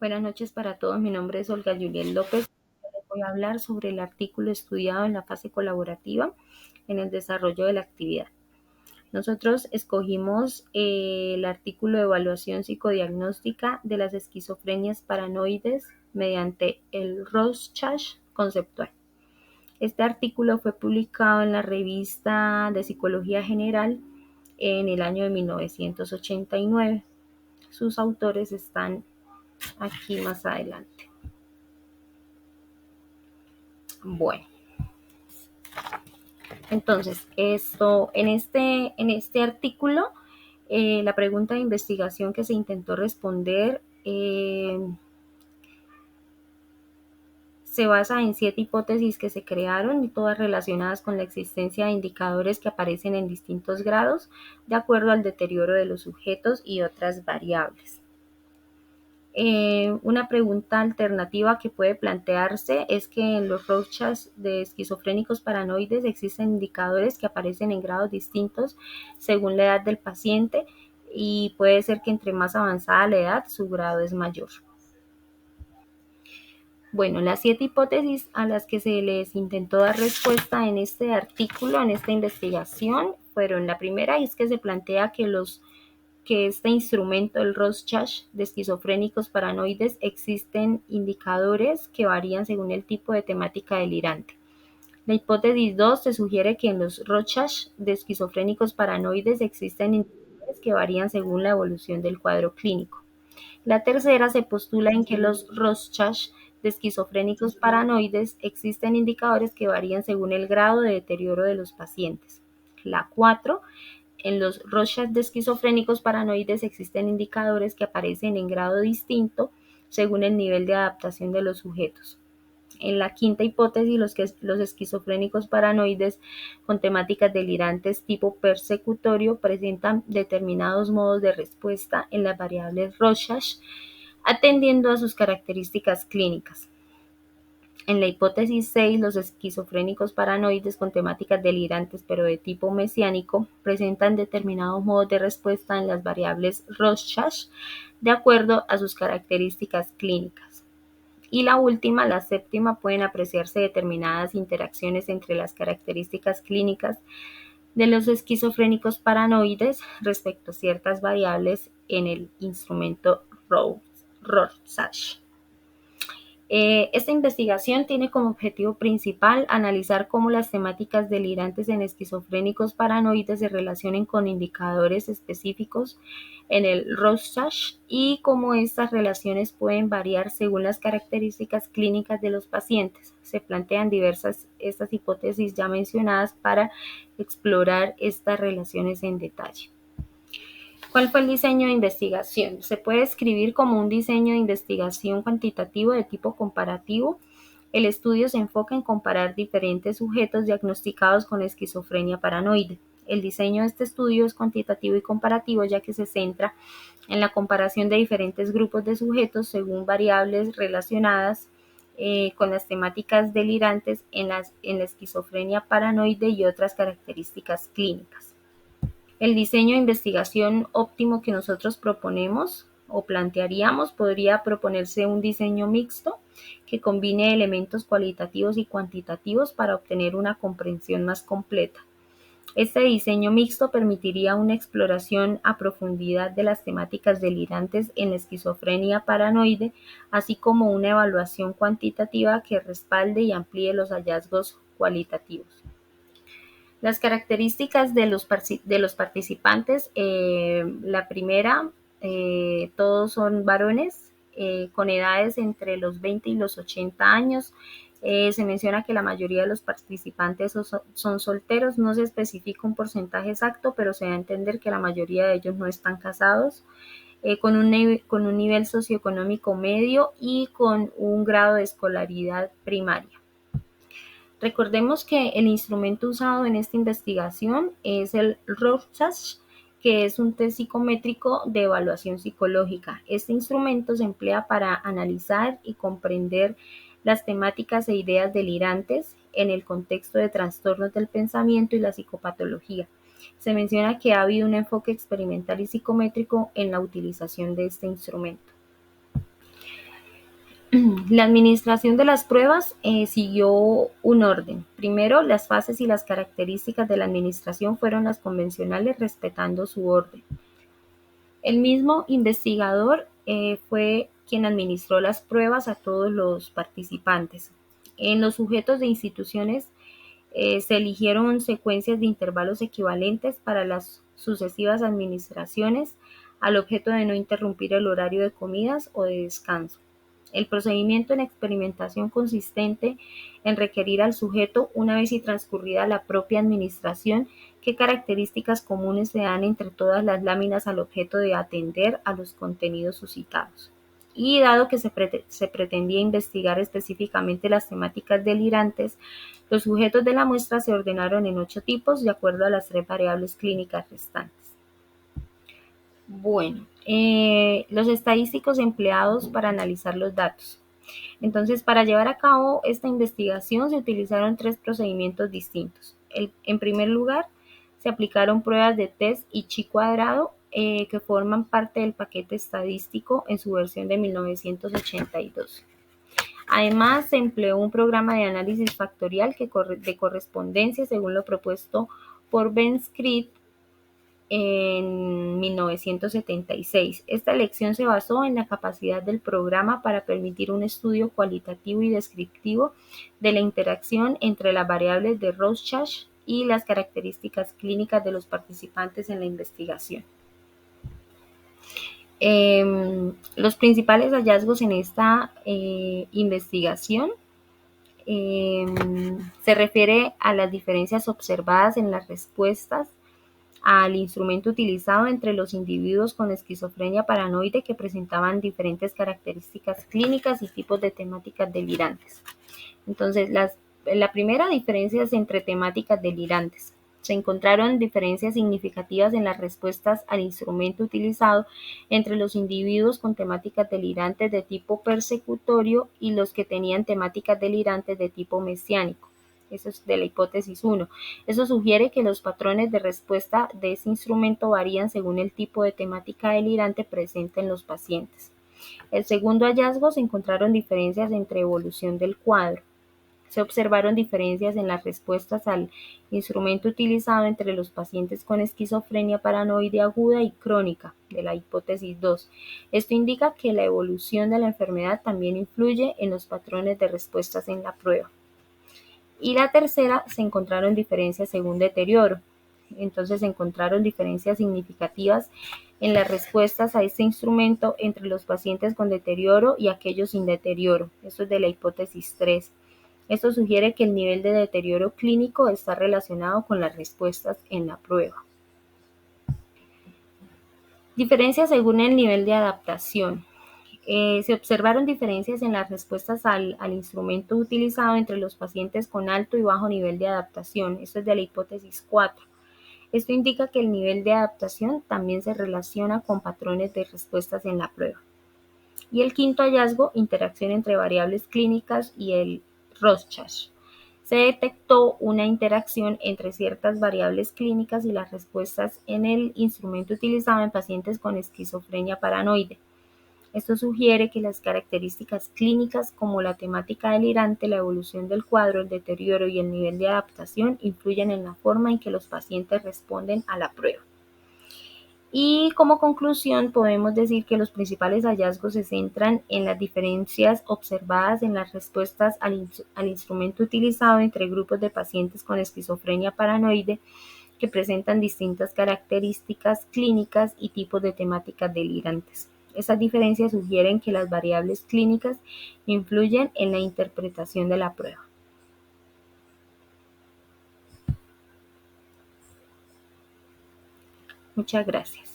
Buenas noches para todos. Mi nombre es Olga Juliet López. Les voy a hablar sobre el artículo estudiado en la fase colaborativa en el desarrollo de la actividad. Nosotros escogimos el artículo de evaluación psicodiagnóstica de las esquizofrenias paranoides mediante el Rorschach conceptual. Este artículo fue publicado en la revista de Psicología General en el año de 1989. Sus autores están aquí más adelante. Bueno, entonces en este artículo, la pregunta de investigación que se intentó responder se basa en 7 hipótesis que se crearon y todas relacionadas con la existencia de indicadores que aparecen en distintos grados de acuerdo al deterioro de los sujetos y otras variables. Una pregunta alternativa que puede plantearse es que en los Rorschach de esquizofrénicos paranoides existen indicadores que aparecen en grados distintos según la edad del paciente y puede ser que entre más avanzada la edad su grado es mayor. Bueno, las 7 hipótesis a las que se les intentó dar respuesta en este artículo, en esta investigación, fueron: la primera es que se plantea que este instrumento, el Rorschach de esquizofrénicos paranoides, existen indicadores que varían según el tipo de temática delirante. La hipótesis 2 se sugiere que en los Rorschach de esquizofrénicos paranoides existen indicadores que varían según la evolución del cuadro clínico. La tercera se postula en que los Rorschach de esquizofrénicos paranoides existen indicadores que varían según el grado de deterioro de los pacientes. La 4, en los Rorschach de esquizofrénicos paranoides existen indicadores que aparecen en grado distinto según el nivel de adaptación de los sujetos. En la quinta hipótesis, los esquizofrénicos paranoides con temáticas delirantes tipo persecutorio presentan determinados modos de respuesta en las variables Rorschach, atendiendo a sus características clínicas. En la hipótesis 6, los esquizofrénicos paranoides con temáticas delirantes pero de tipo mesiánico presentan determinados modos de respuesta en las variables Rorschach de acuerdo a sus características clínicas. Y la última, la séptima, pueden apreciarse determinadas interacciones entre las características clínicas de los esquizofrénicos paranoides respecto a ciertas variables en el instrumento Rorschach. Esta investigación tiene como objetivo principal analizar cómo las temáticas delirantes en esquizofrénicos paranoides se relacionan con indicadores específicos en el Rorschach y cómo estas relaciones pueden variar según las características clínicas de los pacientes. Se plantean diversas estas hipótesis ya mencionadas para explorar estas relaciones en detalle. ¿Cuál fue el diseño de investigación? Se puede escribir como un diseño de investigación cuantitativo de tipo comparativo. El estudio se enfoca en comparar diferentes sujetos diagnosticados con esquizofrenia paranoide. El diseño de este estudio es cuantitativo y comparativo, ya que se centra en la comparación de diferentes grupos de sujetos según variables relacionadas con las temáticas delirantes en la esquizofrenia paranoide y otras características clínicas. El diseño de investigación óptimo que nosotros proponemos o plantearíamos podría proponerse un diseño mixto que combine elementos cualitativos y cuantitativos para obtener una comprensión más completa. Este diseño mixto permitiría una exploración a profundidad de las temáticas delirantes en la esquizofrenia paranoide, así como una evaluación cuantitativa que respalde y amplíe los hallazgos cualitativos. Las características de los participantes, la primera, todos son varones con edades entre los 20 y los 80 años. Se menciona que la mayoría de los participantes son solteros, no se especifica un porcentaje exacto, pero se da a entender que la mayoría de ellos no están casados, con un nivel socioeconómico medio y con un grado de escolaridad primaria. Recordemos que el instrumento usado en esta investigación es el Rorschach, que es un test psicométrico de evaluación psicológica. Este instrumento se emplea para analizar y comprender las temáticas e ideas delirantes en el contexto de trastornos del pensamiento y la psicopatología. Se menciona que ha habido un enfoque experimental y psicométrico en la utilización de este instrumento. La administración de las pruebas siguió un orden. Primero, las fases y las características de la administración fueron las convencionales, respetando su orden. El mismo investigador fue quien administró las pruebas a todos los participantes. En los sujetos de instituciones se eligieron secuencias de intervalos equivalentes para las sucesivas administraciones, al objeto de no interrumpir el horario de comidas o de descanso. El procedimiento en experimentación consistente en requerir al sujeto, una vez y transcurrida la propia administración, qué características comunes se dan entre todas las láminas al objeto de atender a los contenidos suscitados. Y dado que se pretendía investigar específicamente las temáticas delirantes, los sujetos de la muestra se ordenaron en 8 tipos de acuerdo a las 3 variables clínicas restantes. Bueno, los estadísticos empleados para analizar los datos. Entonces, para llevar a cabo esta investigación se utilizaron 3 procedimientos distintos. En primer lugar, se aplicaron pruebas de test y chi cuadrado que forman parte del paquete estadístico en su versión de 1982. Además, se empleó un programa de análisis factorial de correspondencia según lo propuesto por Ben Screed en 1976. Esta elección se basó en la capacidad del programa para permitir un estudio cualitativo y descriptivo de la interacción entre las variables de Rorschach y las características clínicas de los participantes en la investigación. Los principales hallazgos en esta investigación se refiere a las diferencias observadas en las respuestas al instrumento utilizado entre los individuos con esquizofrenia paranoide que presentaban diferentes características clínicas y tipos de temáticas delirantes. Entonces, la primera diferencia es entre temáticas delirantes. Se encontraron diferencias significativas en las respuestas al instrumento utilizado entre los individuos con temáticas delirantes de tipo persecutorio y los que tenían temáticas delirantes de tipo mesiánico. Eso es de la hipótesis 1. Eso sugiere que los patrones de respuesta de ese instrumento varían según el tipo de temática delirante presente en los pacientes. El segundo hallazgo, se encontraron diferencias entre evolución del cuadro. Se observaron diferencias en las respuestas al instrumento utilizado entre los pacientes con esquizofrenia paranoide aguda y crónica, de la hipótesis 2. Esto indica que la evolución de la enfermedad también influye en los patrones de respuestas en la prueba. Y la tercera, se encontraron diferencias según deterioro. Entonces se encontraron diferencias significativas en las respuestas a este instrumento entre los pacientes con deterioro y aquellos sin deterioro. Esto es de la hipótesis 3. Esto sugiere que el nivel de deterioro clínico está relacionado con las respuestas en la prueba. Diferencias según el nivel de adaptación. Se observaron diferencias en las respuestas al instrumento utilizado entre los pacientes con alto y bajo nivel de adaptación. Esto es de la hipótesis 4. Esto indica que el nivel de adaptación también se relaciona con patrones de respuestas en la prueba. Y el quinto hallazgo, interacción entre variables clínicas y el Rorschach. Se detectó una interacción entre ciertas variables clínicas y las respuestas en el instrumento utilizado en pacientes con esquizofrenia paranoide. Esto sugiere que las características clínicas como la temática delirante, la evolución del cuadro, el deterioro y el nivel de adaptación influyen en la forma en que los pacientes responden a la prueba. Y como conclusión podemos decir que los principales hallazgos se centran en las diferencias observadas en las respuestas al instrumento utilizado entre grupos de pacientes con esquizofrenia paranoide que presentan distintas características clínicas y tipos de temáticas delirantes. Estas diferencias sugieren que las variables clínicas influyen en la interpretación de la prueba. Muchas gracias.